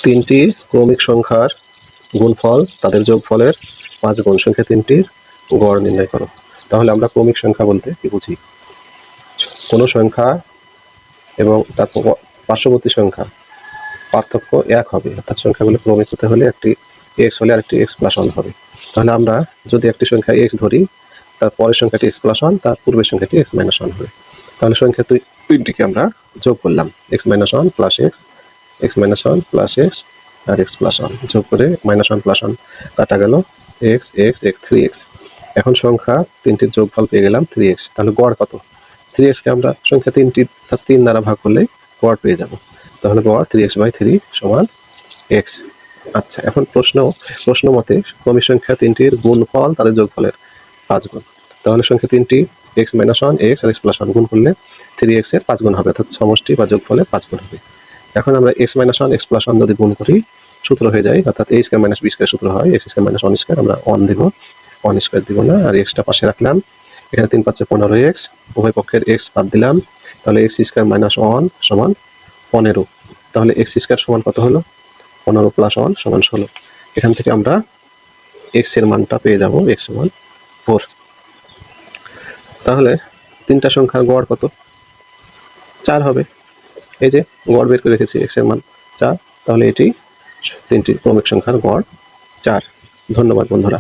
তিনটি ক্রমিক সংখ্যার গুণফল তাদের যোগফলের 5 গুণ। সংখ্যা তিনটির গড় নির্ণয় করো। তাহলে আমরা ক্রমিক সংখ্যা বলতে কি বুঝি? কোনো সংখ্যা এবং তার পার্শ্ববর্তী সংখ্যা পার্থক্য 1 হবে, অর্থাৎ সংখ্যাগুলো ক্রমিক হতে হলে একটি x হলে আরেকটি x প্লাস 1 হবে। তাহলে আমরা যদি একটি সংখ্যা x ধরি, তার পরের সংখ্যাটি x প্লাস 1, তার পূর্বের সংখ্যাটি x মাইনাস 1 হবে। তাহলে সংখ্যা তিনটিকে আমরা যোগ করলাম, x minus 1 plus x minus 1 plus x আর x প্লাস 1 যোগ করে মাইনাস 1 প্লাস 1 কাটা গেল x 3x। এখন সংখ্যা তিনটির যোগফল পেয়ে গেলাম 3x। তাহলে গড় কত? 3x কে আমরা সংখ্যা 3 দ্বারা ভাগ করলে গড় পেয়ে যাব। তাহলে গড় 3x/3 সমান x। আচ্ছা, এখন প্রশ্ন মতে ক্রমিক সংখ্যা তিনটির গুণফল তাদের যোগফলের 5 গুণ। তাহলে সংখ্যা তিনটি x মাইনাস 1 x আর x প্লাস 1 গুণ করলে 3x এর 5 গুণ হবে, অর্থাৎ সমষ্টি বা যোগফলের 5 গুণ হবে। এখন আমরা x মাইনাস 1 x প্লাস 1 যদি গুণ করি সূত্র হয়ে যায়, অর্থাৎ a square minus b square সূত্র হয়, x স্কয়ার মাইনাস 1 স্কয়ার। আমরা 1 দেব, 1 স্কয়ার দিব না, আর x টা পাশে রাখলাম। এখানে 3 5 15x, উভয় পক্ষের x বাদ দিলাম। তাহলে x স্কয়ার মাইনাস 1 সমান 15। তাহলে x স্কয়ার সমান কত হলো? 15 প্লাস 1 সমান 16। এখান থেকে আমরা x এর মানটা পেয়ে যাব, x সমান 4। তাহলে তিনটা সংখ্যার গড় কত? 4 হবে। এই যে গড় বের করে রেখেছি, x এর মান 4। তাহলে এটি তিনটি ক্রমিক সংখ্যার গড় 4। ধন্যবাদ বন্ধুরা।